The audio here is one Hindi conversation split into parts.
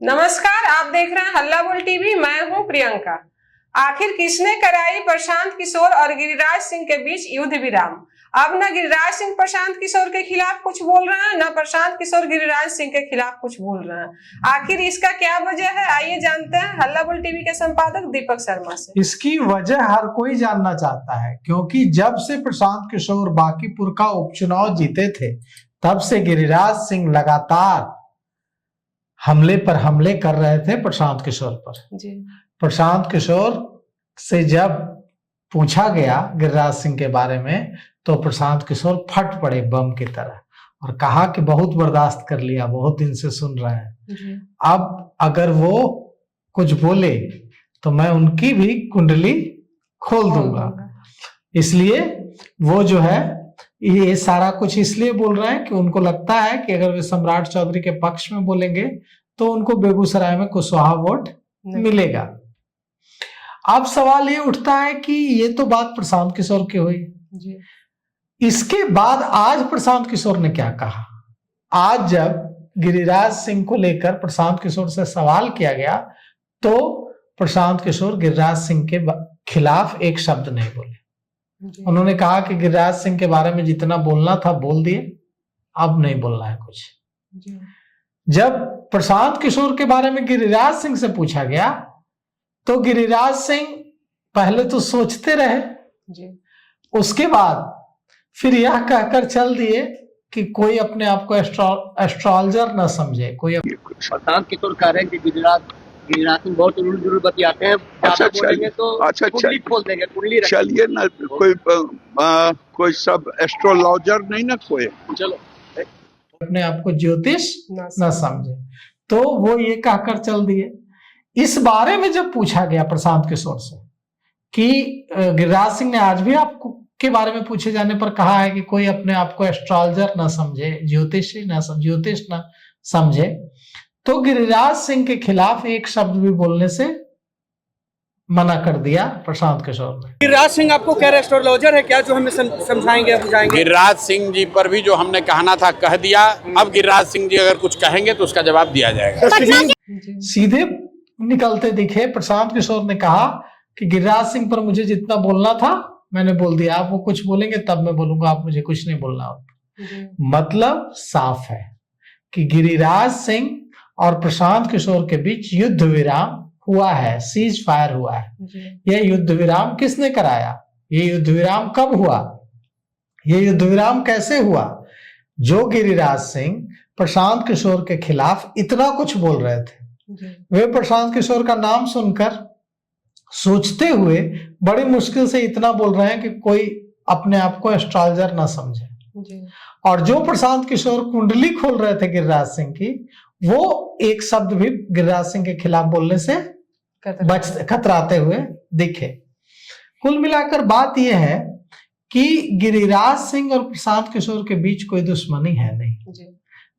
नमस्कार, आप देख रहे हैं हल्ला बोल टीवी। मैं हूं प्रियंका। आखिर किसने कराई प्रशांत किशोर और गिरिराज सिंह के बीच युद्ध विराम? अब न गिरिराज सिंह प्रशांत किशोर के खिलाफ कुछ बोल रहे हैं, न प्रशांत किशोर गिरिराज सिंह के खिलाफ कुछ बोल रहे हैं। आखिर इसका क्या वजह है, आइए जानते हैं हल्ला बोल टीवी के संपादक दीपक शर्मा से। इसकी वजह हर कोई जानना चाहता है, क्योंकि जब से प्रशांत किशोर बांकीपुर का उपचुनाव जीते थे तब से गिरिराज सिंह लगातार हमले पर हमले कर रहे थे प्रशांत किशोर पर। जी। प्रशांत किशोर से जब पूछा गया गिरिराज सिंह के बारे में तो प्रशांत किशोर फट पड़े बम की तरह और कहा कि बहुत बर्दाश्त कर लिया, बहुत दिन से सुन रहे हैं, अब अगर वो कुछ बोले तो मैं उनकी भी कुंडली खोल दूंगा। इसलिए वो जो है ये सारा कुछ इसलिए बोल रहे हैं कि उनको लगता है कि अगर वे सम्राट चौधरी के पक्ष में बोलेंगे तो उनको बेगूसराय में कुशवाहा वोट मिलेगा। अब सवाल ये उठता है कि ये तो बात प्रशांत किशोर की हुई जी। इसके बाद आज प्रशांत किशोर ने क्या कहा? आज जब गिरिराज सिंह को लेकर प्रशांत किशोर से सवाल किया गया तो प्रशांत किशोर गिरिराज सिंह के खिलाफ एक शब्द नहीं बोले। उन्होंने कहा कि गिरिराज सिंह के बारे में जितना बोलना था बोल दिए, अब नहीं बोलना है कुछ। जब प्रशांत किशोर के बारे में गिरिराज सिंह से पूछा गया तो गिरिराज सिंह पहले तो सोचते रहे जी। उसके बाद फिर यह कहकर चल दिए कि कोई अपने आप को एस्ट्रोलॉजर न समझे। कोई प्रशांत किशोर कह रहे हैं कि गिरिराज सिंह बहुत उल्लू बतियाते हैं, ज्यादा बोलेंगे तो कुंडली खोल देंगे, कुंडली चलिए ना, कोई सब एस्ट्रोलॉजर नहीं ना कोई, चलो अपने आप को ज्योतिष न समझे, तो वो ये कहकर चल दिए। इस बारे में जब पूछा गया प्रशांत किशोर से कि गिरिराज सिंह ने आज भी आपको के बारे में पूछे जाने पर कहा है कि कोई अपने आप को एस्ट्रोलॉजर न समझे, ज्योतिष न समझे, तो गिरिराज सिंह के खिलाफ एक शब्द भी बोलने से मना कर दिया प्रशांत किशोर ने। गिरिराज सिंह आपको क्या एस्ट्रोलॉजर है क्या, जो हमें समझाएंगे बुझाएंगे? गिरिराज सिंह जी पर भी जो हमने कहना था कह दिया। अब गिरिराज सिंह जी अगर कुछ कहेंगे तो उसका जवाब दिया जाएगा। सीधे निकलते दिखे प्रशांत किशोर ने कहा कि गिरिराज सिंह पर मुझे जितना बोलना था मैंने बोल दिया, आप वो कुछ बोलेंगे तब मैं बोलूंगा, आप मुझे कुछ नहीं बोलना। मतलब साफ है कि गिरिराज सिंह और प्रशांत किशोर के बीच युद्ध विराम हुआ है, सीज फायर हुआ है। यह युद्ध विराम किसने कराया? ये युद्ध विराम कब हुआ? ये युद्ध विराम कैसे हुआ? जो गिरिराज सिंह प्रशांत किशोर के खिलाफ इतना कुछ बोल रहे थे, वे प्रशांत किशोर का नाम सुनकर सोचते हुए बड़ी मुश्किल से इतना बोल रहे हैं कि कोई अपने आप को एस्ट्रोलॉजर ना समझे। और जो प्रशांत किशोर कुंडली खोल रहे थे गिरिराज सिंह की, वो एक शब्द भी गिरिराज सिंह के खिलाफ बोलने से खतराते हुए दिखे। कुल मिलाकर बात यह है कि गिरिराज सिंह और प्रशांत किशोर के बीच कोई दुश्मनी है नहीं,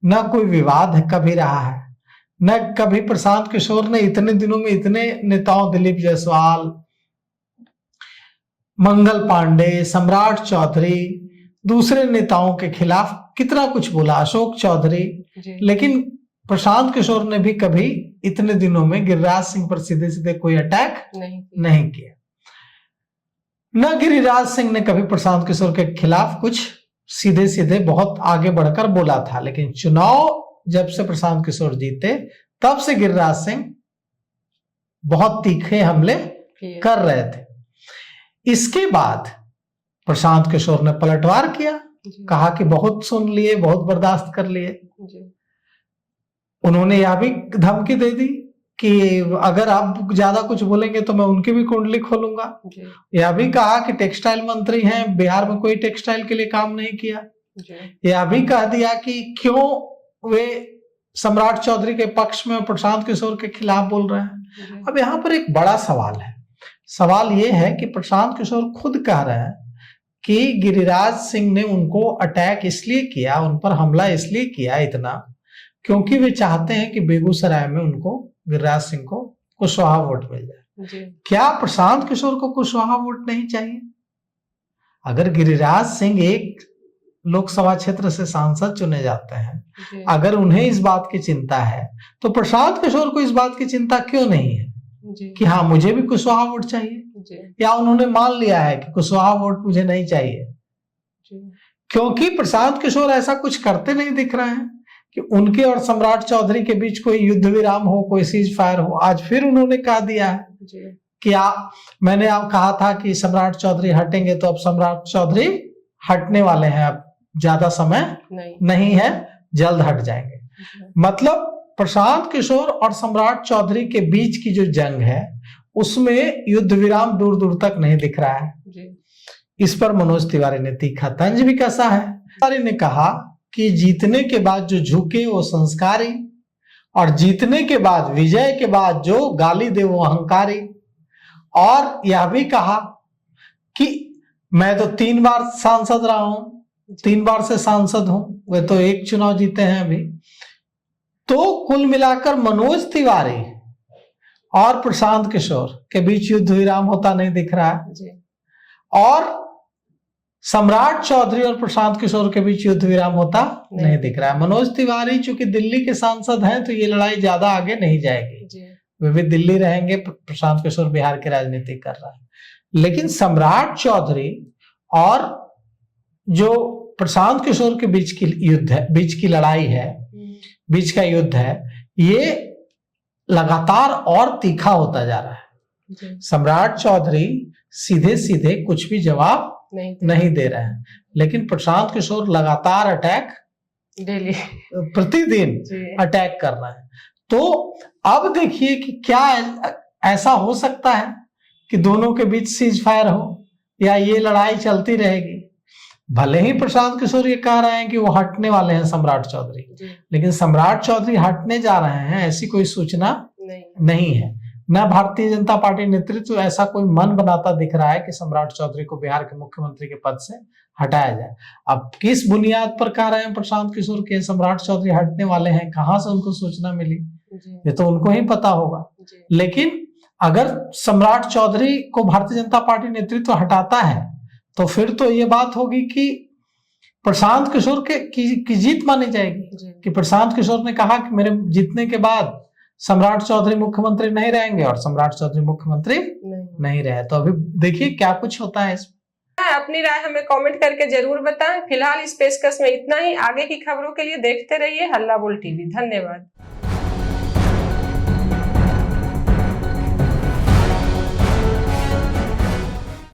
न कोई विवाद है कभी रहा है, न कभी प्रशांत किशोर ने इतने दिनों में इतने नेताओं, दिलीप जायसवाल, मंगल पांडे, सम्राट चौधरी, दूसरे नेताओं के खिलाफ कितना कुछ बोला, अशोक चौधरी, लेकिन प्रशांत किशोर ने भी कभी इतने दिनों में गिरिराज सिंह पर सीधे सीधे कोई अटैक नहीं किया। न गिरिराज सिंह ने कभी प्रशांत किशोर के खिलाफ कुछ सीधे सीधे बहुत आगे बढ़कर बोला था। लेकिन चुनाव जब से प्रशांत किशोर जीते तब से गिरिराज सिंह बहुत तीखे हमले कर रहे थे। इसके बाद प्रशांत किशोर ने पलटवार किया, कहा कि बहुत सुन लिए, बहुत बर्दाश्त कर लिए। उन्होंने यह भी धमकी दे दी कि अगर आप ज्यादा कुछ बोलेंगे तो मैं उनकी भी कुंडली खोलूंगा। यह भी कहा कि टेक्सटाइल मंत्री हैं, बिहार में कोई टेक्सटाइल के लिए काम नहीं किया। यह भी कह दिया कि क्यों वे सम्राट चौधरी के पक्ष में प्रशांत किशोर के खिलाफ बोल रहे हैं। अब यहाँ पर एक बड़ा सवाल है। सवाल यह है कि प्रशांत किशोर खुद कह रहे हैं कि गिरिराज सिंह ने उनको अटैक इसलिए किया, उन पर हमला इसलिए किया इतना, क्योंकि वे चाहते हैं कि बेगूसराय में उनको गिरिराज सिंह को कुशवाहा वोट मिल जाए। क्या प्रशांत किशोर को कुशवाहा वोट नहीं चाहिए? अगर गिरिराज सिंह एक लोकसभा क्षेत्र से सांसद चुने जाते हैं, जी, अगर उन्हें इस बात की चिंता है तो प्रशांत किशोर को इस बात की चिंता क्यों नहीं है जी, कि हाँ मुझे भी कुशवाहा वोट चाहिए, जी, या उन्होंने मान लिया है कि कुशवाहा वोट मुझे नहीं चाहिए? जी, क्योंकि प्रशांत किशोर ऐसा कुछ करते नहीं दिख रहे हैं कि उनके और सम्राट चौधरी के बीच कोई युद्ध विराम हो, कोई सीज फायर हो। आज फिर उन्होंने कह दिया है जी, कि मैंने आप कहा था कि सम्राट चौधरी हटेंगे, तो अब सम्राट चौधरी हटने वाले हैं, अब ज्यादा समय नहीं है, जल्द हट जाएंगे। मतलब प्रशांत किशोर और सम्राट चौधरी के बीच की जो जंग है उसमें युद्ध विराम दूर दूर तक नहीं दिख रहा है। जी, इस पर मनोज तिवारी ने तीखा तंज भी कसा है। तिवारी ने कहा कि जीतने के बाद जो झुके वो संस्कारी, और जीतने के बाद, विजय के बाद जो गाली दे वो अहंकारी। और यह भी कहा कि मैं तो 3 बार सांसद रहा हूं, 3 बार से सांसद हूं, वे तो एक चुनाव जीते हैं अभी। तो कुल मिलाकर मनोज तिवारी और प्रशांत किशोर के बीच युद्ध विराम होता नहीं दिख रहा है, जी, और सम्राट चौधरी और प्रशांत किशोर के बीच युद्ध विराम होता नहीं दिख रहा है। मनोज तिवारी चूंकि दिल्ली के सांसद हैं तो ये लड़ाई ज्यादा आगे नहीं जाएगी, जी, वे भी दिल्ली रहेंगे, प्रशांत किशोर बिहार की राजनीति कर रहा है। लेकिन सम्राट चौधरी और जो प्रशांत किशोर के बीच की युद्ध है, बीच की लड़ाई है, बीच का युद्ध है, ये लगातार और तीखा होता जा रहा है। जी, सम्राट चौधरी सीधे सीधे कुछ भी जवाब नहीं दे रहे हैं, लेकिन प्रशांत किशोर लगातार अटैक, डेली, प्रतिदिन अटैक कर रहे हैं। तो अब देखिए कि क्या ऐसा हो सकता है कि दोनों के बीच सीज फायर हो, या ये लड़ाई चलती रहेगी। भले ही प्रशांत किशोर ये कह रहे हैं कि वो हटने वाले हैं सम्राट चौधरी, लेकिन सम्राट चौधरी हटने जा रहे हैं ऐसी कोई सूचना नहीं है। न भारतीय जनता पार्टी नेतृत्व ऐसा कोई मन बनाता दिख रहा है कि सम्राट चौधरी को बिहार के मुख्यमंत्री के पद से हटाया जाए। अब किस बुनियाद पर कह रहे हैं प्रशांत किशोर के सम्राट चौधरी हटने वाले हैं, कहां से उनको सूचना मिली, ये तो उनको ही पता होगा। लेकिन अगर सम्राट चौधरी को भारतीय जनता पार्टी नेतृत्व हटाता है तो फिर तो ये बात होगी कि प्रशांत किशोर की जीत मानी जाएगी कि प्रशांत किशोर ने कहा कि मेरे जीतने के बाद सम्राट चौधरी मुख्यमंत्री नहीं रहेंगे, और सम्राट चौधरी मुख्यमंत्री नहीं रहे। तो अभी देखिए क्या कुछ होता है इसमें। अपनी राय हमें कमेंट करके जरूर बताएं। फिलहाल इस पेशकश में इतना ही। आगे की खबरों के लिए देखते रहिए हल्ला बोल टीवी। धन्यवाद।